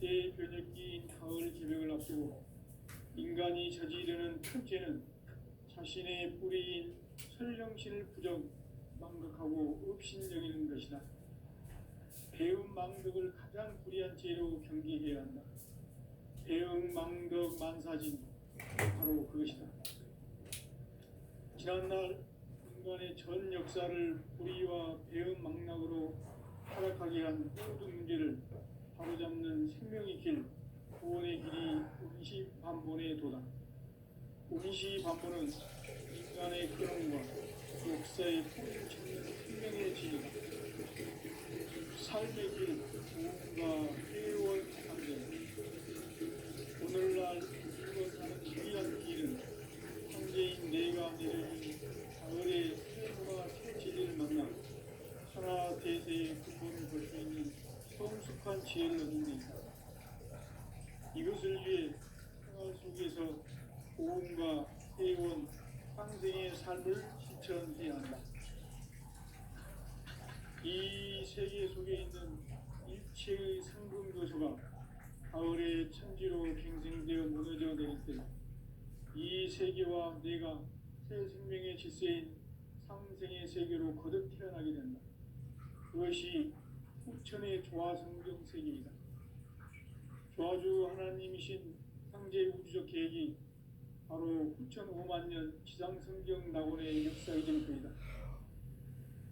대변혁기인 가을 개벽을 앞두고 인간이 저지르는 첫째는 자신의 뿌리인 설령신을 부정 망각하고 업신여기는 것이다. 배음 망덕을 가장 불의한 죄로 경계해야 한다. 배음 망덕 만사진 바로 그것이다. 지난날 인간의 전 역사를 불의와 배음 망락으로 타락하게 한 모든 문제를 바로잡는 생명의 길, 구원의 길이 운시반본의 도다. 운시반본은 인간의 근원과 역사의 뿌리를 찾는 생명의 진리다. 삶의 길, 구원과 회원 상대. 오늘날 우리가 사는 귀한 길은 황제인 내가 내려준 가을의 새해와 새 진리를 만나 하나 대세의 근본을 볼 수 있는 성숙한 지혜를 얻는 데 있다. 이것을 위해 생활 속에서 고음과 회원, 상생의 삶을 실천해야 한다. 이 세계 속에 있는 일체의 상근교수가 가을의 천지로 갱생되어 무너져 내릴 때 이 세계와 내가 새 생명의 질서인 상생의 세계로 거듭 태어나게 된다. 그것이 후천의 조화성경 세계이다. 조화주 하나님이신 상제 우주적 계획이 바로 후천 5만 년 지상성경 낙원의 역사가 될 것이다.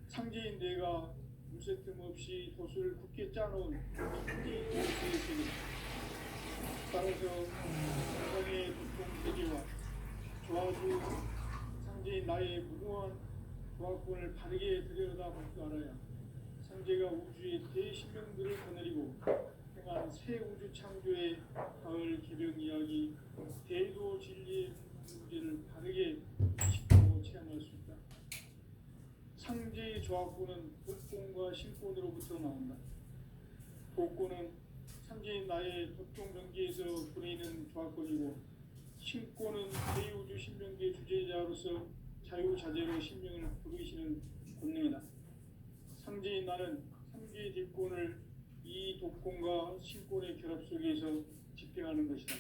상제인 내가 무쇠틈 없이 돛을 굳게 짜놓은 천지 도수의 세계, 따라서 세상의 고통 세계와 조화주 상제인 나의 무모한 조화권을 바르게 들여다볼 줄 알아야 상제가 우주의 대신명들을 거느리고 행한 새 우주 창조의 가을 개벽 이야기, 대도 진리의 문제를 바르게 짚고 체험할 수 있다. 상제의 조화권은 독권과 신권으로부터 나온다. 독권은 상제인 나의 독종병기에서 보내는 조화권이고, 신권은 대우주 신명기의 주제자로서 자유자재로 신명을 부르시는 권능이다. 상제인 나는 상제의 뒷권을 이 독권과 신권의 결합 속에서 집행하는 것이다.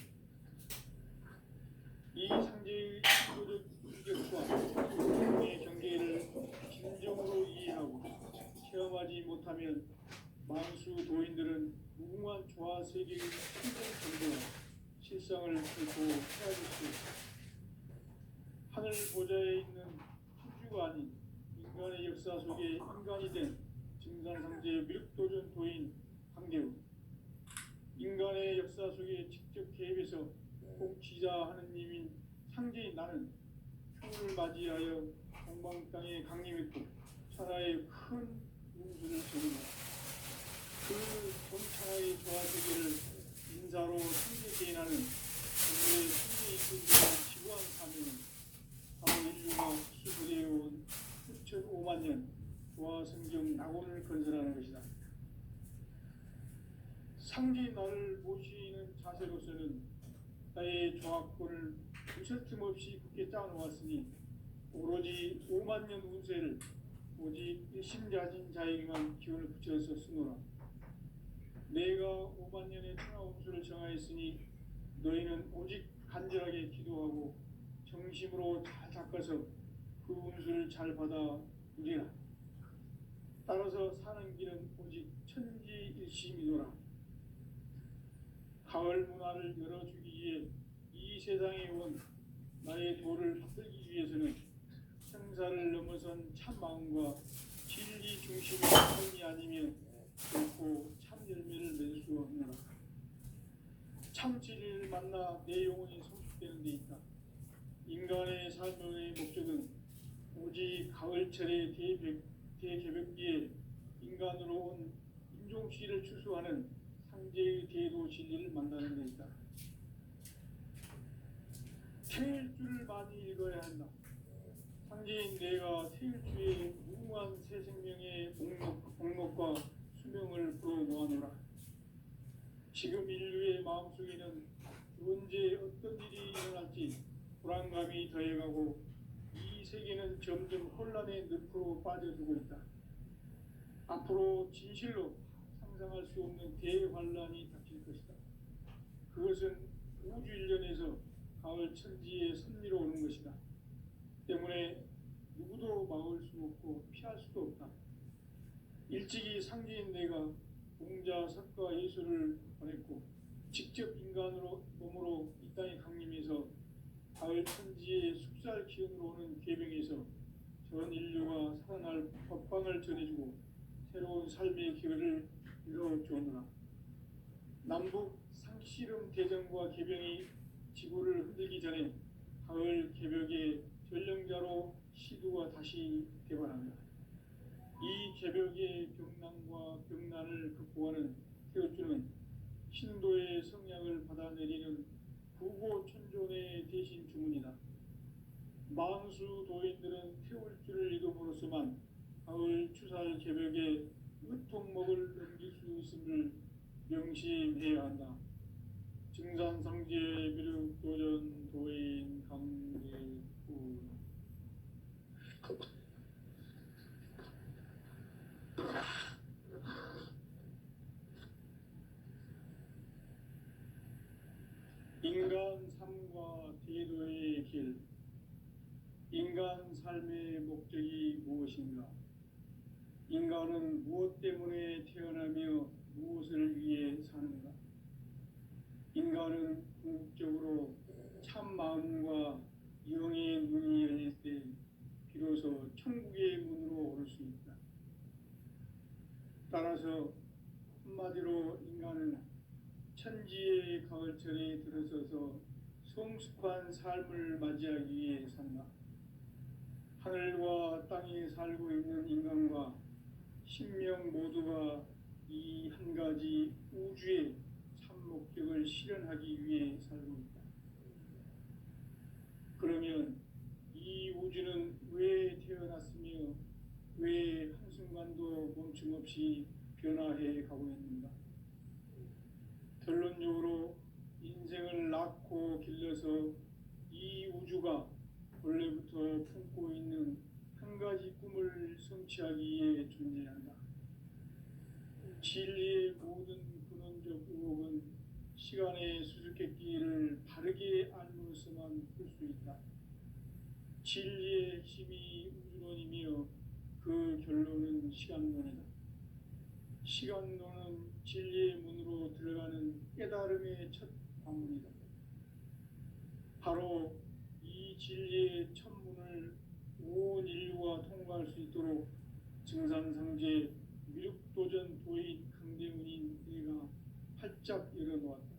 이 상제의 신도적 인격과 독권의 경계를 진정으로 이해하고 체험하지 못하면 만수 도인들은 무궁한 조화 세계의 충동 정도와 실상을 결코 헤아릴 수 있다. 하늘 보좌에 있는 천주가 아닌 인간의 역사 속에 인간이 된 증산상제의 미륵도전 도인 황대우, 인간의 역사 속에 직접 개입해서 공치자 하느님인 상제인 나는 풍을 맞이하여 동방 땅에 강림했고 천하의 큰 운수를 적은다. 그 전천하의 조화세계를 인사로 승리개인하는 오늘의 승리 이끈자가 지구한 사명은 바로 인류가 수술해온 수천 5만 년 조화성경 낙원을 건설하는 것이다. 상제인 나를 모시는 자세로서는 나의 조화권을 무쇠틈 없이 굳게 짜놓았으니 오로지 5만 년 운세를 오직 일심자진 자에게만 기운을 붙여서 쓰노라. 내가 5만 년의 천하 운수를 정하였으니 너희는 오직 간절하게 기도하고 정심으로 잘 닦아서 그 운수를 잘 받아 누리라. 따라서 사는 길은 오직 천지일심이노라. 가을 문화를 열어주기 위해 이 세상에 온 나의 도를 받들기 위해서는 생사를 넘어선 참 마음과 진리 중심의 삶이 아니면 결코 참 열매를 맺을 수 없노라. 참 진리를 만나 내 영혼이 성숙되는 데 있다. 인간의 삶의 목적은 오직 가을철의 대개벽기에 인간으로 온 인종씨를 추수하는 상제의 대도 진리를 만나는 데 있다. 태일주를 많이 읽어야 한다. 상제인 내가 태일주의 무궁한 새 생명의 목록과 수명을 불어모아노라. 지금 인류의 마음속에는 언제 어떤 일이 일어날지 불안감이 더해가고 이 세계는 점점 혼란의 늪으로 빠져들고 있다. 앞으로 진실로 상상할 수 없는 대환란이 닥칠 것이다. 그것은 우주 일련에서 가을 천지의 섭리로 오는 것이다. 때문에 누구도 막을 수 없고 피할 수도 없다. 일찍이 상제인 내가 공자, 석가, 예수를 보냈고 직접 인간으로 몸으로 이 땅에 강림해서 가을 천지의 숙살 기운으로 오는 계병에서 전 인류가 살아날 법방을 전해주고 새로운 삶의 기회를 이뤄주었노라. 남북 상씨름 대전과 계병이 지구를 흔들기 전에 가을 개벽의 전령자로 시두가 다시 개발합니다. 이 개벽의 병난과 병난을 극복하는 태우주는 신도의 성량을 받아내리는 구고천존의 대신 주문이다. 만수 도인들은 태울 줄을 이름으로서만 가을 추살 개벽의 으통목을 넘길 수 있음을 명심해야 한다. 증산상제 비륙 도전 도인 강대군. 인간 삶과 대도의 길. 인간 삶의 목적이 무엇인가? 인간은 무엇 때문에 태어나며 무엇을 위해 사는가? 인간은 궁극적으로 참 마음과 영의 문이 열릴 때 비로소 천국의 문으로 오를 수 있다. 따라서 한마디로 인간은 천지의 가을철에 들어서서 성숙한 삶을 맞이하기 위해 산다. 하늘과 땅에 살고 있는 인간과 신명 모두가 이 한 가지 우주의 참 목적을 실현하기 위해 살고 있다. 그러면 이 우주는 왜 태어났으며 왜 한순간도 멈춤 없이 변화해 가고 있는가? 결론적으로 인생을 낳고 길러서 이 우주가 원래부터 품고 있는 한 가지 꿈을 성취하기 위해 존재한다. 진리의 모든 근원적 의혹은 시간의 수수께끼를 바르게 알므로서만 풀 수 있다. 진리의 핵심이 우주론이며 그 결론은 시간론이다. 시간론은 진리의 문으로 들어가는 깨달음의 첫 관문이다. 바로 이 진리의 첫 문을 온 인류가 통과할 수 있도록 증산상제 미륵도전 도인 강대문인 내가 활짝 열어놓았다.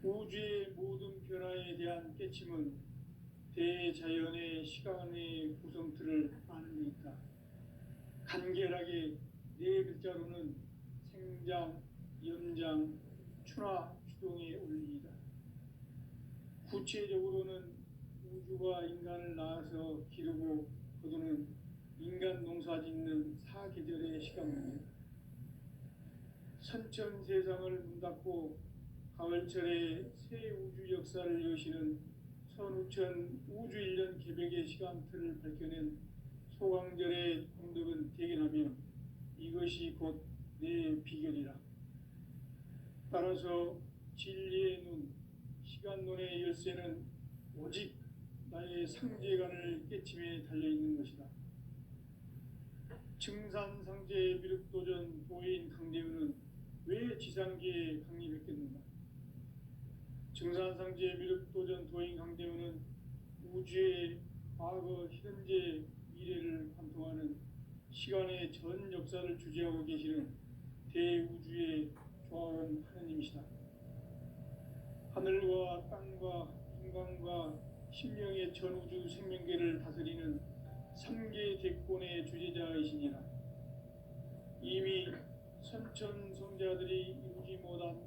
우주의 모든 변화에 대한 깨침은 대자연의 시간의 구성틀을 아는 데 있다. 간결하게 네 글자로는 생장, 연장, 추나 추동의 원리이다. 구체적으로는 우주가 인간을 낳아서 기르고 거두는 인간 농사 짓는 사계절의 시간입니다. 선천 세상을 문 닫고 가을철에 새 우주 역사를 여시는 선우천 우주 1년 개벽의 시간틀을 밝혀낸 소강절의 공덕은 대견하며 이것이 곧 내 비결이라. 따라서 진리의 눈, 시간론의 열쇠는 오직 나의 상제관을 깨침에 달려있는 것이다. 증산상제 미륵도전 도인 강대은은 왜 지상계에 강림했겠는가? 증산상제 미륵도전 도인 강대은은 우주의 과거, 현재, 미래를 관통하는 시간의 전 역사를 주재하고 계시는 대우주의 조화원 하느님이시다. 하늘과 땅과 인간과 신명의 전우주 생명계를 다스리는 3계 대권의 주제자이시니라. 이미 선천성자들이 이루지 못한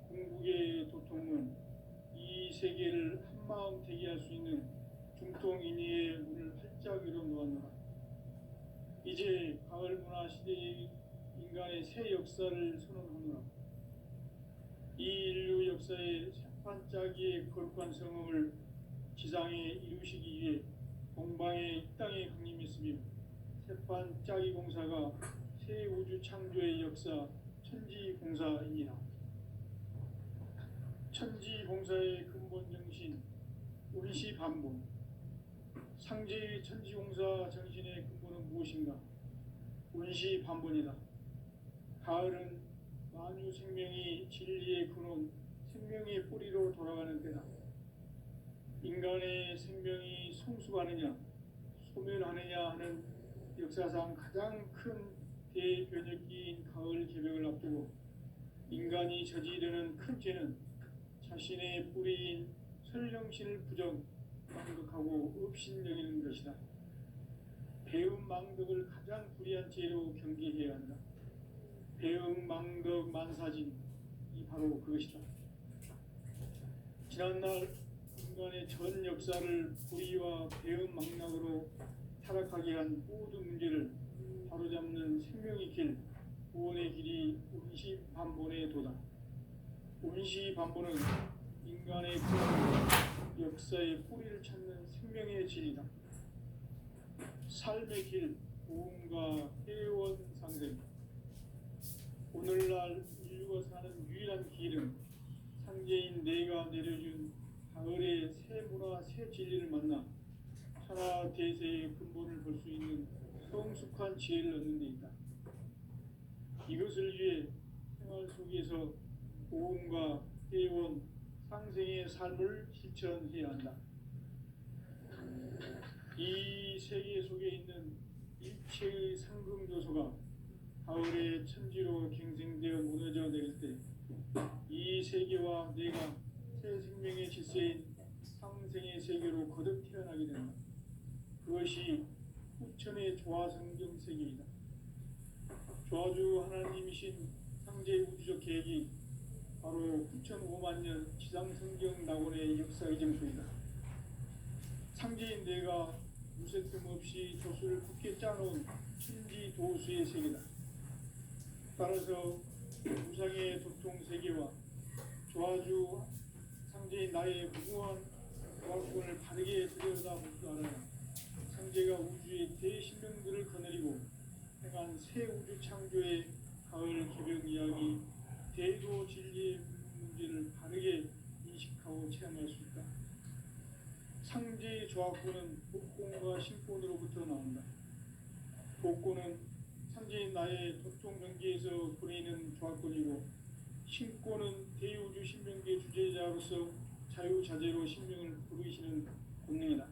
궁극의 도통은 이 세계를 한마음 되게 할 수 있는 중통인의의 문을 활짝 열어놓았노라. 이제 가을 문화 시대의 인간의 새 역사를 선언하노라. 이 인류 역사의 새반짝이의 거룩한 성음을 지상에 이루시기 위해 동방의 이 땅에 강림했으며 태판 짜기 공사가 새 우주 창조의 역사 천지공사이니라. 천지공사의 근본 정신 운시반본. 상제의 천지공사 정신의 근본은 무엇인가? 운시반본이다. 가을은 만유 생명이 진리의 근원, 생명의 뿌리로 돌아가는 때다. 인간의 생명이 성숙하느냐, 소멸하느냐 하는 역사상 가장 큰 대변혁기인 가을 개벽을 앞두고 인간이 저지르는 큰 죄는 자신의 뿌리인 설령신을 망덕하고 업신여기는 것이다. 배은망덕을 가장 불의한 죄로 경계해야 한다. 배은망덕 만사진, 이 바로 그것이다. 지난날 인간의 전 역사를 불의와 배은망락으로 타락하게 한 모든 문제를 바로잡는 생명의 길, 구원의 길이 운시반본의 도다. 운시반본은 인간의 그 역사의 뿌리를 찾는 생명의 진리다. 삶의 길, 구원과 회원상생. 오늘날 인류가 사는 유일한 길은 상제인 내가 내려준 가을의 새 문화, 새 진리를 만나 천하 대세의 근본을 볼 수 있는 성숙한 지혜를 얻는 데 있다. 이것을 위해 생활 속에서 고음과 회원, 상생의 삶을 실천해야 한다. 이 세계 속에 있는 일체의 상금 요소가 가을의 천지로 갱생되어 무너져 내릴 때 이 세계와 내가 새 생명의 질서인 상생의 세계로 거듭 태어나게 된다. 그것이 후천의 조화성경 세계이다. 조화주 하나님이신 상제 우주적 계획이 바로 9,500,000년 지상성경 낙원의 역사의 정소이다. 상제인 내가 무색점 없이 조수를 굳게 짜놓은 천지도수의 세계다. 따라서 우상의 도통 세계와 조화주 상제인 나의 무궁한 조화권을 바르게 들여다볼 줄 알아야 상제가 우주의 대신명들을 거느리고 행한 새 우주 창조의 가을 개벽 이야기, 대도 진리의 문제를 바르게 인식하고 체험할 수 있다. 상제의 조화권은 복권과 신권으로부터 나온다. 복권은 상제인 나의 도통 경계에서 보내는 조화권이고, 신권은 대우주 신명계 주제자로서 자유자재로 신명을 부르시는 권능이다.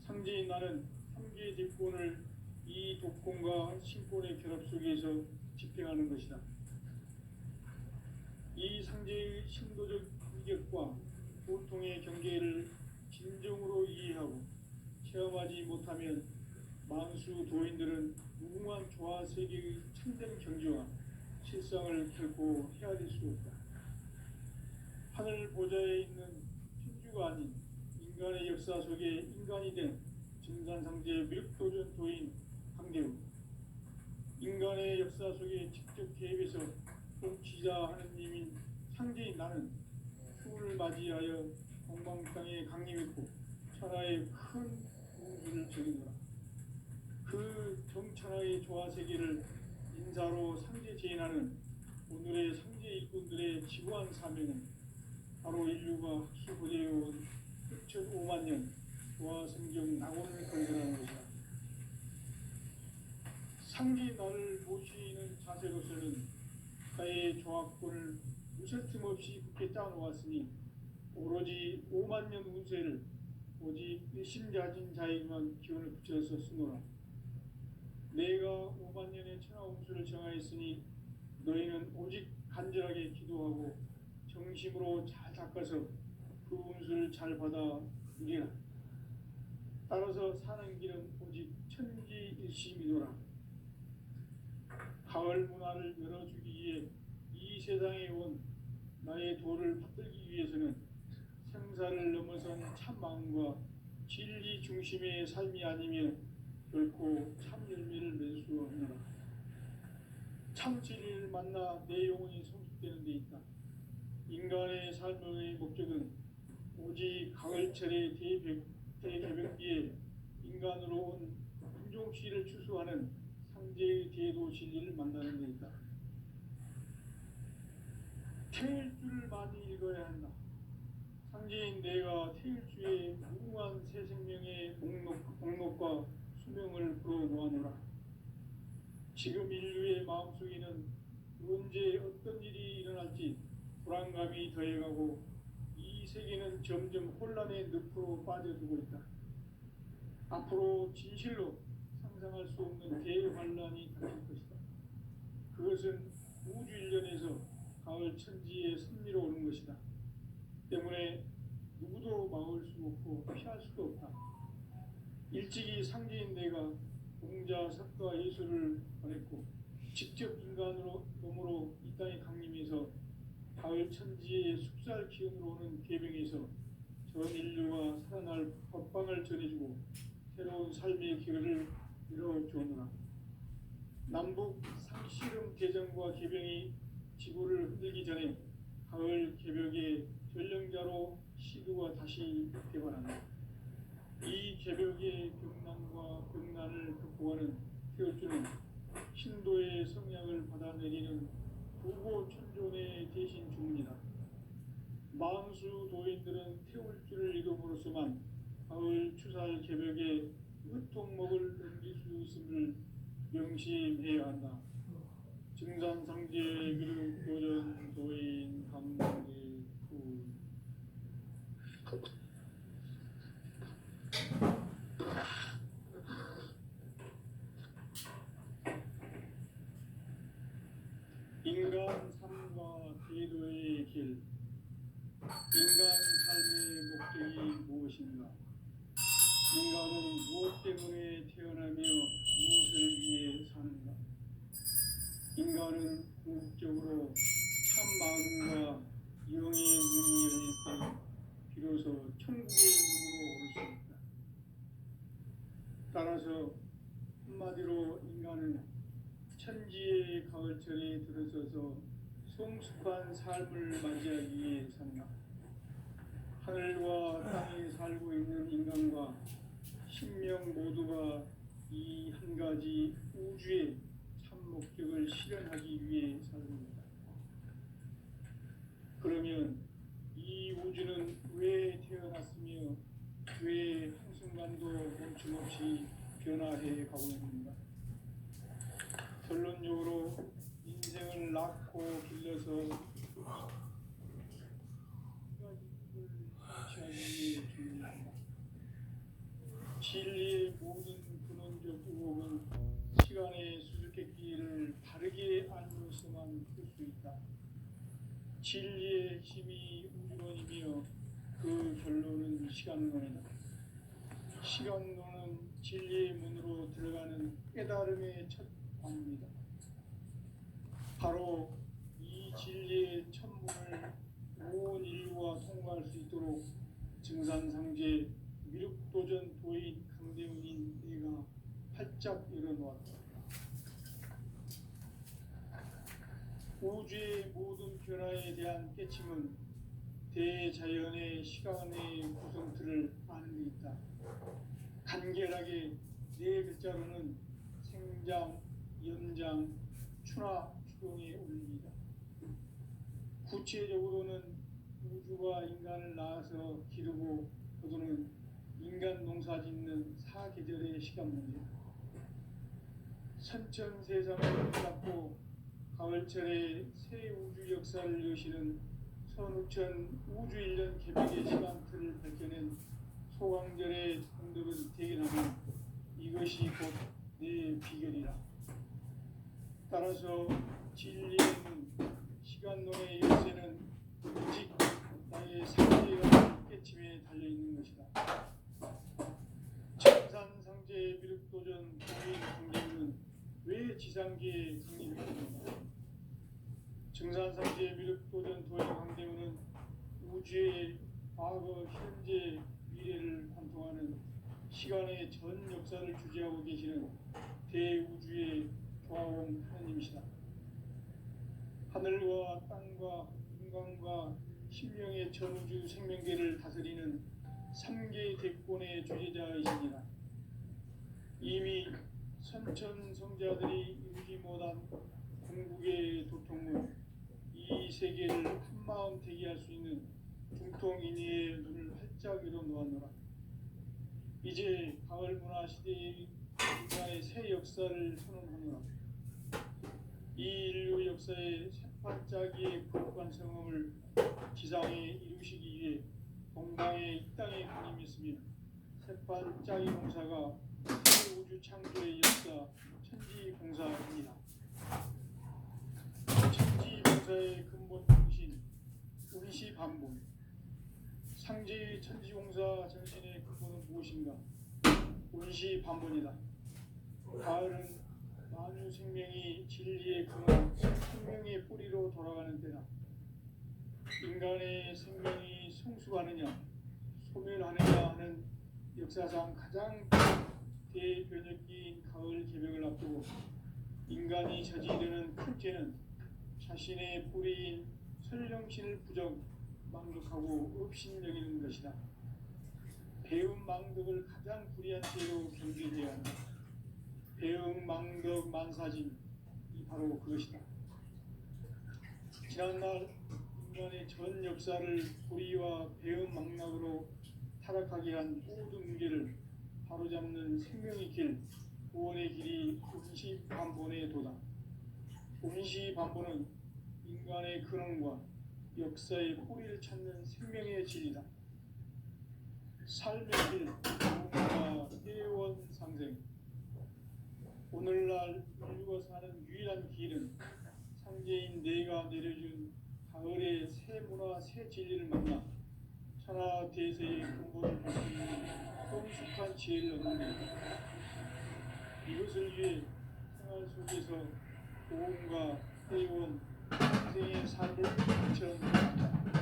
상제인 나는 3개의 대권을 이 독권과 신권의 결합 속에서 집행하는 것이다. 이 상제의 신도적 위격과 보통의 경계를 진정으로 이해하고 체험하지 못하면 만수 도인들은 무궁한 조화 세계의 참된 경지와 실상을 결코 헤아릴 수 없다. 하늘 보좌에 있는 천주가 아닌 인간의 역사 속에 인간이 된 증산상제 밀도전 도인 강대우, 인간의 역사 속에 직접 개입해서 통치자 하느님인 상제인 나는 추운을 맞이하여 동방 땅에 강림했고 천하의 큰 공주를 적이노라. 그 정천하의 조화 세계를 인사로 상제 제인하는 오늘의 상제 일꾼들의 지구한 사명은 바로 인류가 흡수되어온 6,500,000년 조화 성경 낙원을 건설하는 것이다. 상제 나를 모시는 자세로서는 나의 조화권을 무설틈 없이 굳게 짜놓았으니 오로지 50,000년 운세를 오직 일심자진 자에게만 기원을 붙여서 쓰노라. 내가 50,000년의 천하 운수를 정하였으니 너희는 오직 간절하게 기도하고 정심으로 잘 닦아서 그 운수를 잘 받아 누리라. 따라서 사는 길은 오직 천지일심이노라. 가을 문화를 열어주기 위해 이 세상에 온 나의 도를 받들기 위해서는 생사를 넘어선 참 마음과 진리 중심의 삶이 아니면 결코 참 열매를 맺을 수 없노라. 참 진리를 만나 내 영혼이 성숙되는 데 있다. 인간의 삶의 목적은 오직 가을철의 대개벽기에 인간으로 온 신종씨를 추수하는 상제의 대도 진리를 만나는 데 있다. 태일주를 많이 읽어야 한다. 상제인 내가 태일주의 무궁한 새 생명의 목록과 수명을 풀어놓아노라. 지금 인류의 마음속에는 언제 어떤 일이 일어날지 불안감이 더해가고 이 세계는 점점 혼란의 늪으로 빠져들고 있다. 앞으로 진실로 상상할 수 없는 대환란이 닥칠 것이다. 그것은 우주 일련에서 가을 천지의 섭리로 오는 것이다. 때문에 누구도 막을 수 없고 피할 수도 없다. 일찍이 상제인 내가 공자, 석가, 예수를 보냈고 직접 인간으로 몸으로 이 땅에 강림해서 가을 천지의 숙살 기운으로 오는 계명에서 전 인류가 살아날 법방을 전해주고 새로운 삶의 기회를 이뤄주오노라. 남북 상씨름 개정과 개병이 지구를 흔들기 전에 가을 개벽의 전령자로 시드가 다시 개발한다. 이 개벽의 벽난과 벽난을 극복하는 태울주는 신도의 성향을 받아내리는 부고 천존의 대신 주문이다. 만수 도인들은 태울주를 이름으로서만 가을 추살 개벽의 으통목을 넘길 수 있음을 명심해야 한다. 증산상제 그룹 도전 도인 강대 후 인간 삶과 대도의 길. 인간 삶의 목적이 무엇인가? 인간은 무엇 때문에 태어나며 무엇을 위해 사는가? 인간은 궁극적으로 참 마음과 영의 문이 열릴 때 비로소 천국의 문으로 오를 수 있다. 따라서 한마디로 인간은 천지의 가을철에 들어서서 성숙한 삶을 맞이하기 위해 산다. 하늘과 땅에 살고 있는 인간과 신명 모두가 이 한 가지 우주의 참 목적을 실현하기 위해 살습니다. 그러면 이 우주는 왜 태어났으며 왜 한순간도 멈춤없이 변화해 가고 있는가? 결론적으로 인생을 낳고 길러서 진리의 모든 근원적 의혹은 시간의 수수께끼를 바르게 알면서만 풀 수 있다. 진리의 힘이 우주론이며 그 결론은 시간론이다. 시간론은 진리의 문으로 들어가는 깨달음의 첫 관문이다. 바로 이 진리의 첫 문을 온 인류가 통과할 수 있도록 증산상제 미륵도전 도인 강대훈인 내가 활짝 열어놓았다. 우주의 모든 변화에 대한 깨침은 대자연의 시간의 구성틀을 아는 데 있다. 간결하게 네 글자로는 생장, 연장, 추나 추동의 원리이다. 구체적으로는 우주가 인간을 낳아서 기르고 거두는 인간 농사 짓는 사계절의 시간 문제다. 선천세상을 잡고 가을철에 새 우주 역사를 여시는 선우천 우주일년 개벽의 시간틀을 밝혀낸 소강절의 정답은 대견하면 이것이 곧 내 비결이라. 따라서 진리에는 시간론의 열쇠는 오직 나의 상제와 깨침에 달려있는 것이다. 청산상제 미륵도전 도인 강대훈은 왜 지상계에 강의를 했는가? 증산상제 미륵도전 도인 강대훈은 우주의 과거, 현재, 미래를 관통하는 시간의 전 역사를 주재하고 계시는 대우주의 교화원 하나님이시다. 하늘과 땅과 인간과 신명의 전우주 생명계를 다스리는 3개 대권의 주재자이시니라. 이미 선천 성자들이 이루지 못한 궁극의 도통은 이 세계를 한마음 되게 할 수 있는 중통인의의 눈을 활짝 열어 놓았노라. 이제 가을 문화 시대의 인간의 새 역사를 선언하노라. 이 인류 역사의 새판짜기의 거룩한 성음을 지상에 이루시기 위해 동방의 이 땅에 군림했으며 새판짜기 공사가 새 우주 창조의 역사 천지공사입니다. 천지공사의 근본 정신 운시반본. 상제의 천지공사 정신의 근본은 무엇인가? 운시반본이다. 가을은 만유 생명이 진리의 근원, 생명의 뿌리로 돌아가는 때다. 인간의 생명이 성숙하느냐, 소멸하느냐 하는 역사상 가장 대변혁기인 가을 개벽을 앞두고 인간이 저지르는 큰 죄는 자신의 뿌리인 설령신을 부정, 망독하고 업신여기는 것이다. 배움 망덕을 가장 불의한 죄로 경계해야 한다. 배움 망덕 만사진이 바로 그것이다. 지난날 인간의 전 역사를 불의와 배움 망락으로 타락하게 한 모든 문제를 바로잡는 생명의 길, 구원의 길이 운시반본의 도다. 운시반본은 인간의 근원과 역사의 뿌리를 찾는 생명의 진리다. 삶의 길, 무언가 회원상생. 오늘날 인류가 사는 유일한 길은 상제인 내가 내려준 가을의 새 문화, 새 진리를 만나 천하 대세의 근본을 볼 수 있는 성숙한 지혜를 얻는 것이다. 이것을 위해 생활 속에서 보험과 회원, 인생의 삶을 실천합니다.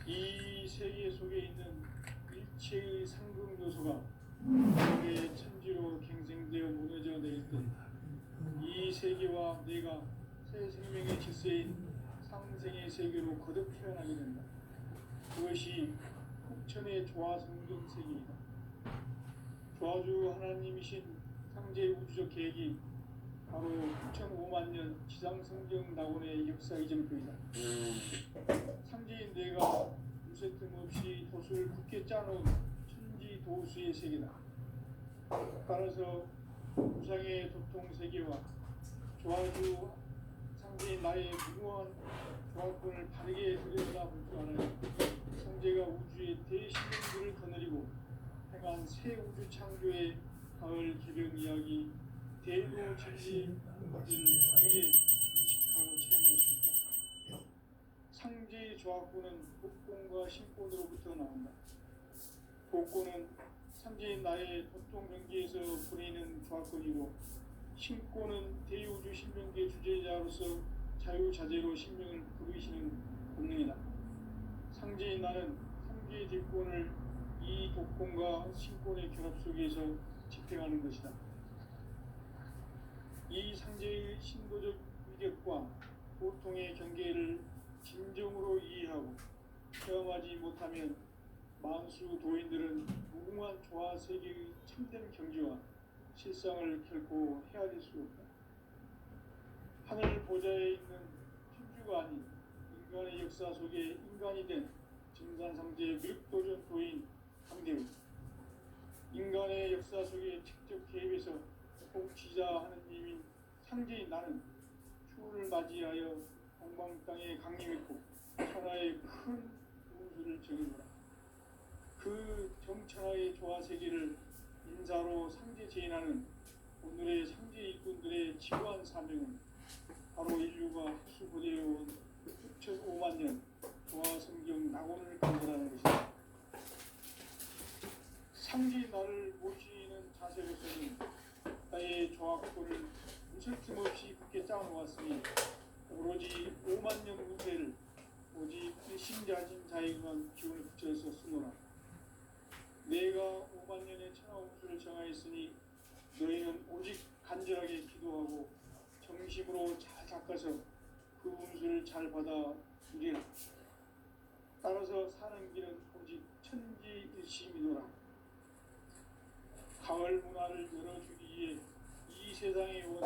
이 세계 속에 있는 일체의 상금 요소가 우리의 천지로 갱생되어 무너져 내릴 때 이 세계와 내가 새 생명의 질서인 상생의 세계로 거듭 태어나게 된다. 그것이 국천의 조화성경 세계이다. 조화주 하나님이신 상제 우주적 계획이 바로 9,5만 년 지상성경 낙원의 역사 이전부이다. 상제인 내가 무쇠 틈 없이 도수를 굳게 짜놓은 천지 도수의 세계다. 따라서 우상의 도통 세계와 조화주 상제인 나의 무모한 조합권을 바르게 들여다볼 줄 알아야 상제가 우주의 대신령들을 거느리고 행한 새 우주 창조의 가을 개벽 이야기 대도 진리를 바르게 인식하고 체험할 수 있다. 상제의 조합권은 복권과 신권으로부터 나온다. 복권은 상제인 나의 도통 경계에서 보내는 조합권이고 신권은 대우주 신명계 주제자로서 자유자재로 신명을 부르시는 본능이다. 상제인 나는 상제의 뒷권을 이 독권과 신권의 결합 속에서 집행하는 것이다. 이 상제의 신도적 위력과 보통의 경계를 진정으로 이해하고 체험하지 못하면 만수 도인들은 무궁한 조화 세계의 참된 경지와 실상을 결코 헤아릴 수 없다. 하늘 보좌에 있는 천주가 아닌 인간의 역사 속에 인간이 된 증산상제의 늙도전 도인 강대우. 인간의 역사 속에 직접 개입해서 통치자 하느님인 상제인 나는 추운을 맞이하여 동방 땅에 강림했고 천하의 큰 운수를 정해노라. 그 정천하의 조화 세계를 인사로 상제 제인하는 오늘의 상제 일꾼들의 지구한 사명은 바로 인류가 수고되어온 6,5만 년 조화 성경 낙원을 건설하는 것이다. 상제 나를 모시는 자세로서는 나의 조합권을 무슨 틈없이 굳게 짜놓았으니 오로지 5만 년 운세를 오직 일심자진 자에게만 기운을 붙여서 쓰노라. 내가 5만 년의 천하 운수를 정하였으니 너희는 오직 간절하게 기도하고 정심으로 잘 닦아서 그 운수를 잘 받아 누리라. 따라서 사는 길은 오직 천지일심이노라. 가을 문화를 열어주기 위해 이 세상에 온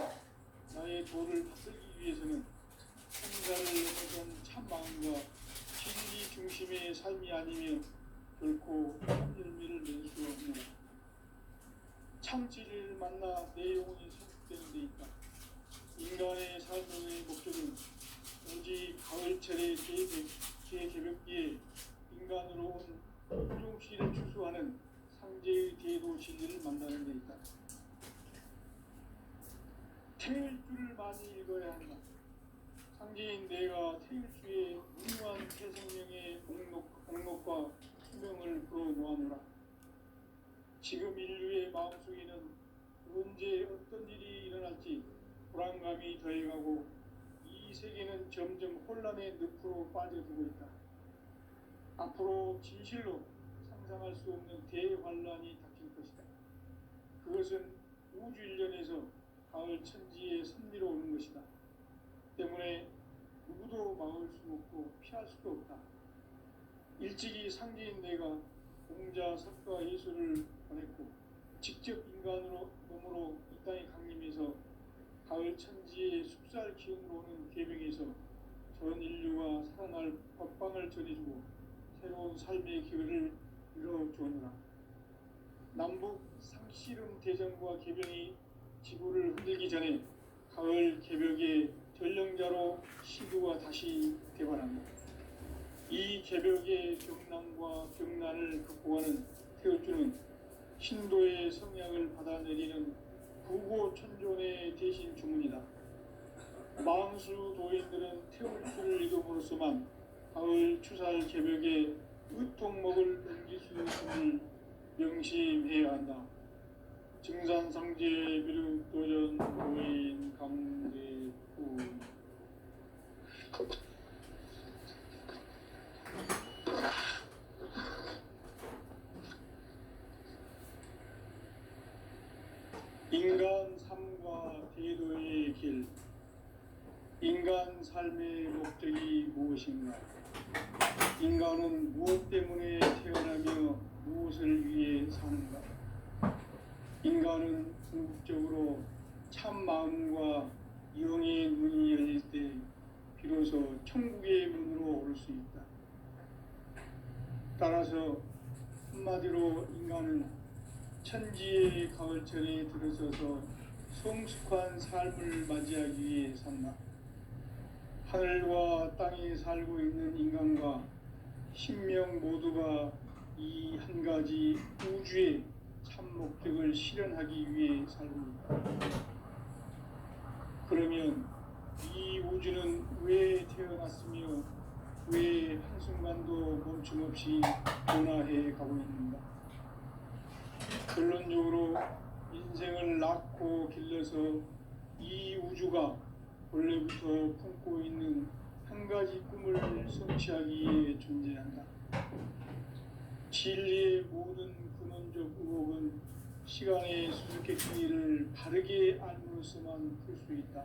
나의 도를 받들기 위해서는 생사를 넘어선 참 마음과 진리 중심의 삶이 아니면 결코 참 열매를 낼 수 없노라. 참 진리를 만나 내 영혼이 성숙되는 데 있다. 인간의 삶의 목적은 오직 가을철의 개개벽기에 인간으로 온 윤종씨를 추수하는 상제의 대도 진리를 만나는 데 있다. 태일주를 많이 읽어야 한다. 상제인 내가 태일주의 무궁한 태생명의 목록과 수명을 풀어놓아노라. 지금 인류의 마음속에는 언제 어떤 일이 일어날지 불안감이 더해가고 이 세계는 점점 혼란의 늪으로 빠져들고 있다. 앞으로 진실로 상상할 수 없는 대환란이 닥칠 것이다. 그것은 우주 일련에서 가을 천지의 섭리로 오는 것이다. 때문에 누구도 막을 수 없고 피할 수도 없다. 일찍이 상제인 내가 공자, 석가, 예수를 보냈고 직접 인간으로 몸으로 이 땅에 강림해서 가을 천지의 숲살 기운으로 오는 계명에서 전 인류가 살아날 법방을 전해주고 새로운 삶의 기회를 이뤄주었노라. 남북 상씨름 대전과 개병이 지구를 흔들기 전에 가을 개벽의 전령자로 시도가 다시 개발한다. 이 개벽의 경난과 병난을 극복하는 태울주는 신도의 성향을 받아내리는 부고천존의 대신 주문이다. 망수 도인들은 태울주를 읽음으로써만 가을 추살 개벽의 의통목을 넘길 수 있음을 명심해야 한다. 증산상제 비륵도전 도인 강대구. 인간 삶과 대도의 길. 인간 삶의 목적이 무엇인가? 인간은 무엇 때문에 태어나며 무엇을 위해 사는가? 인간은 궁극적으로 참 마음과 영의 눈이 열릴 때 비로소 천국의 문으로 오를 수 있다. 따라서 한마디로 인간은 천지의 가을철에 들어서서 성숙한 삶을 맞이하기 위해 산다. 하늘과 땅에 살고 있는 인간과 신명 모두가 이 한 가지 우주의 참 목적을 실현하기 위해 살고 있다. 그러면 이 우주는 왜 태어났으며 왜 한순간도 멈춤없이 변화해 가고 있는가? 결론적으로 인생을 낳고 길러서 이 우주가 원래부터 품고 있는 한 가지 꿈을 성취하기 위해 존재한다. 진리의 모든 근원적 의혹은 시간의 수수께끼를 바르게 알므로써만 풀 수 있다.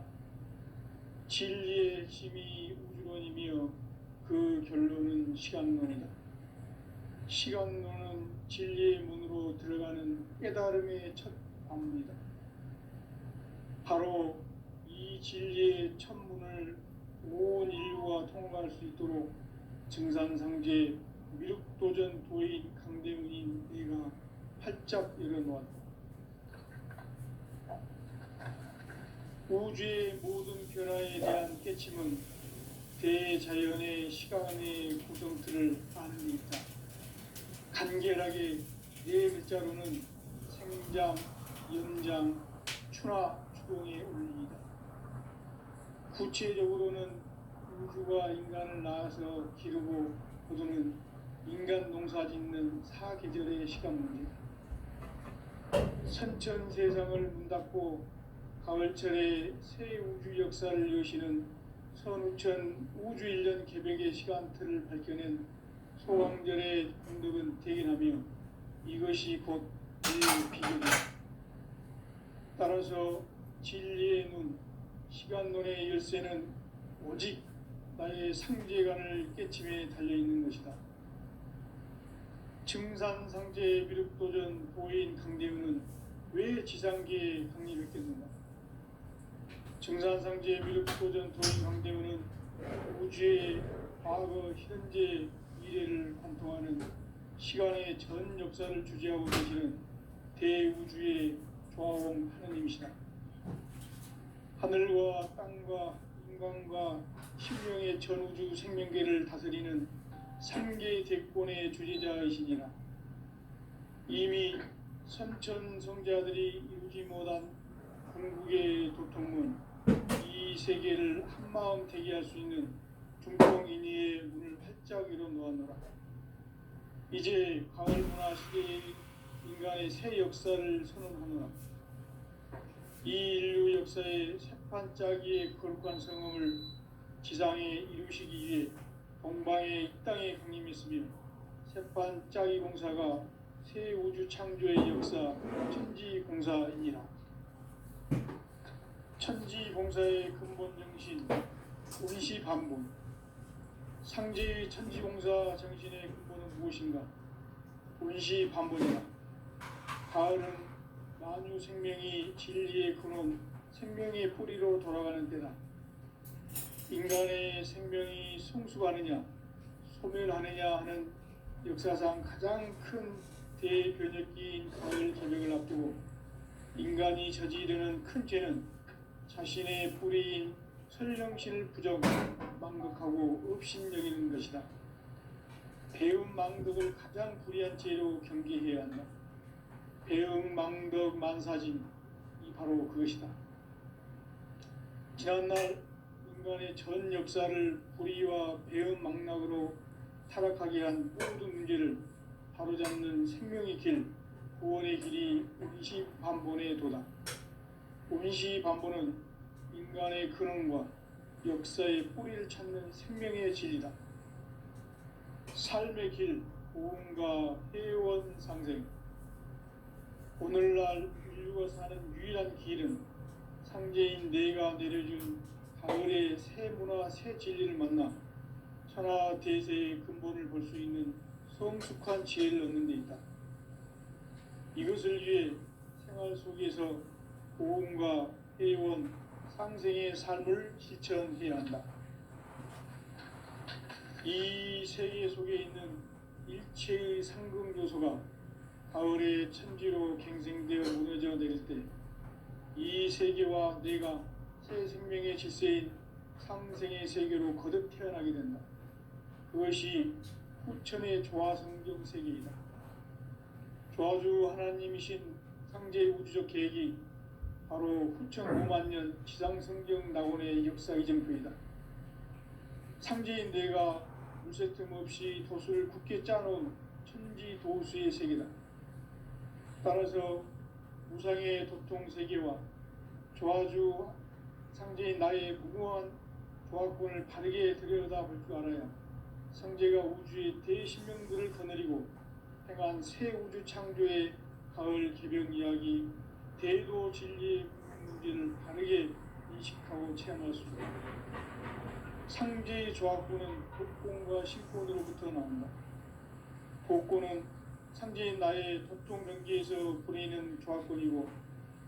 진리의 핵심이 우주론이며 그 결론은 시간론이다. 시간론은 진리의 문으로 들어가는 깨달음의 첫 관문이다. 바로 이 진리의 첫 문을 온 인류가 통과할 수 있도록 증산상제 미륵도전 도인 강대문인 내가 활짝 열어놓았다. 우주의 모든 변화에 대한 깨침은 대자연의 시간의 구성틀을 아는 데 있다. 간결하게 네 글자로는 생장, 연장, 추나, 추동의 원리이다. 구체적으로는 우주가 인간을 낳아서 기르고 거두는 인간 농사 짓는 사계절의 시간 문제. 선천 세상을 문 닫고 가을철에 새 우주 역사를 여시는 선우천 우주일년 개벽의 시간틀을 밝혀낸 소왕절의 공덕은 대견하며 이것이 곧 진리의 비결이다. 따라서 진리의 눈, 시간론의 열쇠는 오직 나의 상제관을 깨침에 달려있는 것이다. 증산상제 미륵도전 도인 강대우는 왜 지상계에 강림했겠는가? 증산상제 미륵도전 도인 강대우는 우주의 과거, 현재, 미래를 관통하는 시간의 전 역사를 주재하고 계시는 대우주의 조화원 하느님이시다. 하늘과 땅과 인간과 신명의 전우주 생명계를 다스리는 삼계 대권의 주재자이시니라. 이미 선천성자들이 이루지 못한 궁극의 도통문, 이 세계를 한마음 대기할 수 있는 중통인의의 문을 활짝 열어 놓았노라. 이제 가을 문화 시대의 인간의 새 역사를 선언하노라. 이 인류 역사의 새판짜기의 거룩한 성음을 지상에 이루시기 위해 동방의 이 땅에 강림했으며, 새판짜기 공사가 새 우주 창조의 역사 천지공사이니라. 천지공사의 근본 정신 운시반본. 상제의 천지공사 정신의 근본은 무엇인가? 운시반본이다. 가을은 만유 생명이 진리의 근원, 생명의 뿌리로 돌아가는 때다. 인간의 생명이 성숙하느냐 소멸하느냐 하는 역사상 가장 큰 대변혁기인 가을 개벽을 앞두고 인간이 저지르는 큰 죄는 자신의 뿌리인 설령신을 부정, 망덕하고 업신여기는 것이다. 배움 망덕을 가장 불의한 죄로 경계해야 한다. 배움 망덕 만사진이 바로 그것이다. 지난날 인간의 전 역사를 불의와 배움 망락으로 타락하게 한 모든 문제를 바로잡는 생명의 길, 구원의 길이 운시반본의 도다. 운시반본은 인간의 근원과 역사의 뿌리를 찾는 생명의 진리다. 삶의 길, 고음과 회원 상생. 오늘날 인류가 사는 유일한 길은 상제인 내가 내려준 가을의 새 문화, 새 진리를 만나 천하 대세의 근본을 볼 수 있는 성숙한 지혜를 얻는 데 있다. 이것을 위해 생활 속에서 고음과 회원, 상생의 삶을 실천해야 한다. 이 세계 속에 있는 일체의 상금 요소가 가을의 천지로 갱생되어 무너져 내릴 때 이 세계와 내가 새 생명의 질서인 상생의 세계로 거듭 태어나게 된다. 그것이 후천의 조화성경 세계이다. 조화주 하나님이신 상제의 우주적 계획이 바로 후천 5만 년 지상성경 낙원의 역사 이정표이다. 상제인 내가 물새 틈 없이 도수를 굳게 짜놓은 천지 도수의 세계다. 따라서 무상의 도통 세계와 조화주 상제인 나의 무궁한 조화권을 바르게 들여다볼 줄 알아야 상제가 우주의 대신명들을 거느리고 행한 새 우주 창조의 가을 개벽 이야기, 대도 진리의 문제를 바르게 인식하고 체험할 수 있다. 상제의 조화권은 복권과 신권으로부터 나온다. 복권은 상제인 나의 도통 경계에서 보내는 조화권이고,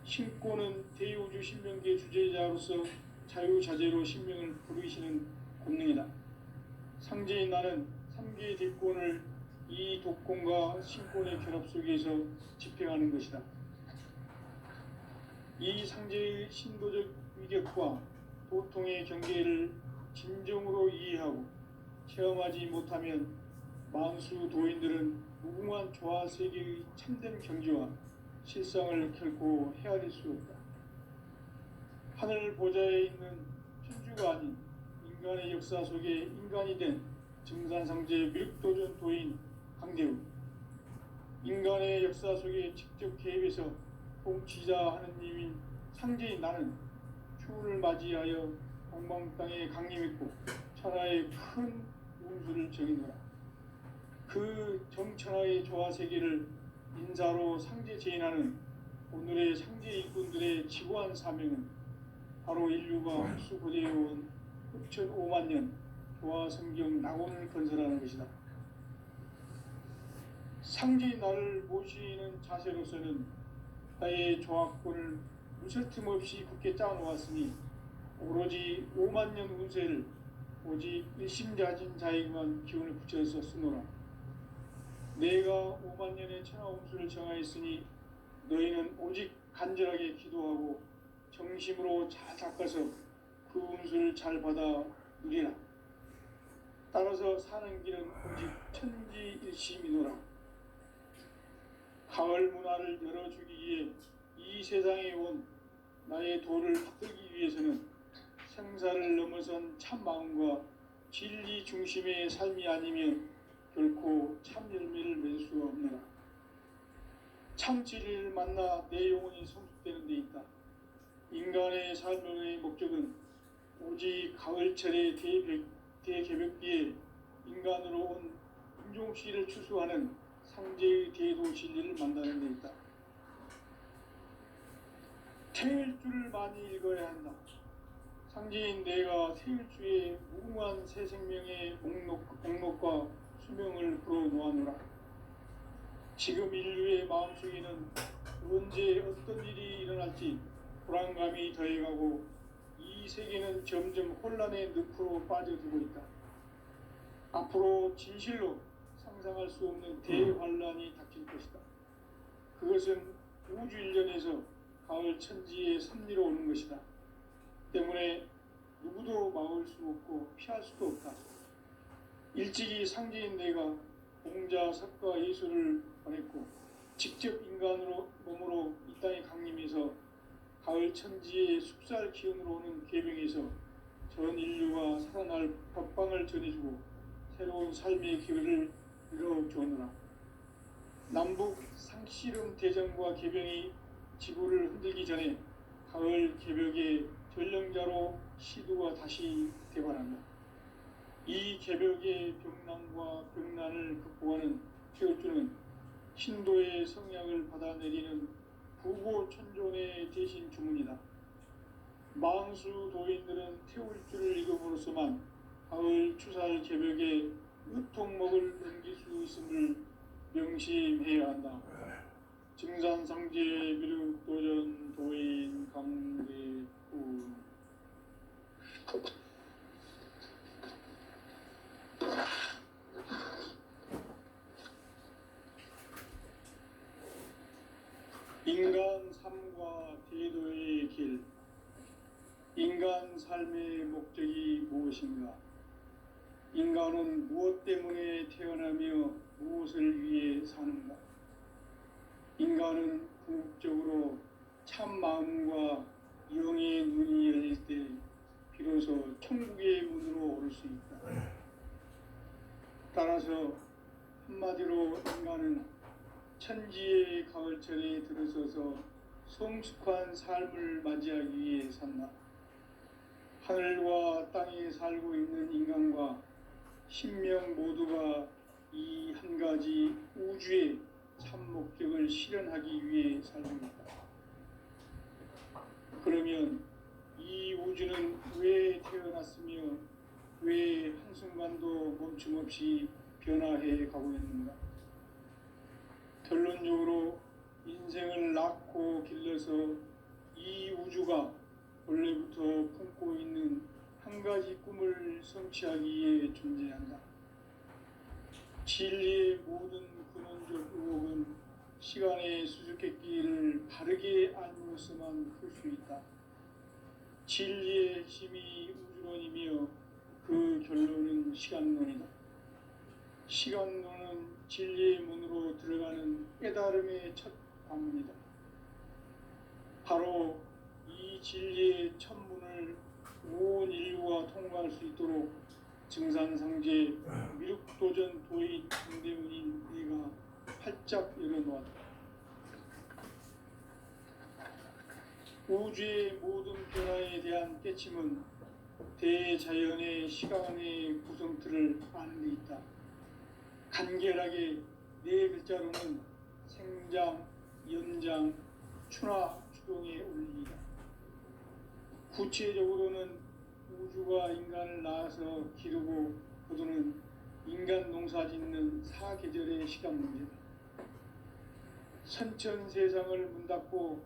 신권은 대우주 신명계 주제자로서 자유자재로 신명을 부르시는 권능이다. 상제인 나는 3개의 대권을 이 독권과 신권의 결합 속에서 집행하는 것이다. 이 상제의 신도적 위격과 도통의 경계를 진정으로 이해하고 체험하지 못하면 만수 도인들은 무궁한 조화 세계의 참된 경지와 실상을 결코 헤아릴 수 없다. 하늘 보좌에 있는 천주가 아닌 인간의 역사 속에 인간이 된 증산상제 미륵도전 도인 강대우, 인간의 역사 속에 직접 개입해서 통치자 하느님인 상제인 나는 추운을 맞이하여 동방 땅에 강림했고 천하의 큰 운수를 정의노라. 그 정천하의 조화 세계를 인사로 상제 제인하는 오늘의 상제 일꾼들의 지고한 사명은 바로 인류가 흡수고대해온 흡천 5만 년 조화 성경 낙원을 건설하는 것이다. 상제인 나를 모시는 자세로서는 나의 조합권을 무설 틈 없이 굳게 짜놓았으니 오로지 5만 년 운세를 오직 일심자진 자에게만 기운을 붙여서 쓰노라. 내가 5만 년의 천하 운수를 정하였으니 너희는 오직 간절하게 기도하고 정심으로 잘 닦아서 그 운수를 잘 받아 누리라. 따라서 사는 길은 오직 천지일심이노라. 가을 문화를 열어주기 위해 이 세상에 온 나의 도를 받들기 위해서는 생사를 넘어선 참 마음과 진리 중심의 삶이 아니면 결코 참 열매를 맺을 수가 없노라. 참 진리를 만나 내 영혼이 성숙되는 데 있다. 인간의 삶의 목적은 오직 가을철의 대개벽비에 인간으로 온 인종시를 추수하는 상제의 대도 진리를 만나는 데 있다. 태일주를 많이 읽어야 한다. 상제인 내가 태일주의 무궁한 새 생명의 목록과 수명을 불어놓아노라. 지금 인류의 마음속에는 언제 어떤 일이 일어날지 불안감이 더해가고 이 세계는 점점 혼란의 늪으로 빠져들고 있다. 앞으로 진실로 상상할 수 없는 대환란이 닥칠 것이다. 그것은 우주 일련에서 가을 천지의 섭리로 오는 것이다. 때문에 누구도 막을 수 없고 피할 수도 없다. 일찍이 상제인 내가 공자, 석가, 예수를 보냈고 직접 인간으로 몸으로 이 땅에 강림해서 가을 천지의 숲살 기운으로 오는 계병에서 전 인류가 살아날 법방을 전해주고 새로운 삶의 기회를 이뤄주었노라. 남북 상씨름 대전과 계병이 지구를 흔들기 전에 가을 개벽의 전령자로 시두가 다시 대발한다. 이 개벽의 병난과 병난을 극복하는 태울주는 신도의 성약을 받아내리는 부고천존의 대신 주문이다. 망수 도인들은 태울주를 읽음으로써만 가을 추살 개벽의 으통목을 넘길 수 있음을 명심해야 한다. 증산상제 미륵도전 도인 강대우. 인간 삶과 대도의 길. 인간 삶의 목적이 무엇인가? 인간은 무엇 때문에 태어나며 무엇을 위해 사는가? 인간은 궁극적으로 참 마음과 영의 눈이 열릴 때 비로소 천국의 문으로 오를 수 있다. 따라서 한마디로 인간은 천지의 가을철에 들어서서 성숙한 삶을 맞이하기 위해 산다. 하늘과 땅에 살고 있는 인간과 신명 모두가 이 한 가지 우주의 참 목적을 실현하기 위해 살고 있다. 그러면 이 우주는 왜 태어났으며 왜 한순간도 멈춤없이 변화해 가고 있는가? 결론적으로 인생을 낳고 길러서 이 우주가 원래부터 품고 있는 한 가지 꿈을 성취하기 위해 존재한다. 진리의 모든 근원적 의혹은 시간의 수수께끼를 바르게 알므로서만 풀 수 있다. 진리의 핵심이 우주론이며 그 결론은 시간론이다. 시간론은 진리의 문으로 들어가는 깨달음의 첫 관문이다. 바로 이 진리의 첫 문을 온 인류가 통과할 수 있도록 증산상제 미륵도전 도인 강대문인 내가 활짝 열어놓았다. 우주의 모든 변화에 대한 깨침은 대자연의 시간의 구성틀을 아는 데 있다. 간결하게 네 글자로는 생장, 연장, 추나 추동의 원리이다. 구체적으로는 우주가 인간을 낳아서 기르고 거두는 인간 농사 짓는 사계절의 시간 문제다. 선천 세상을 문 닫고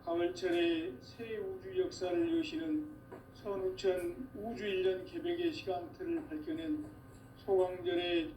가을철에 새 우주 역사를 여시는 선우천 우주일년 개벽의 시간틀을 밝혀낸 소강절의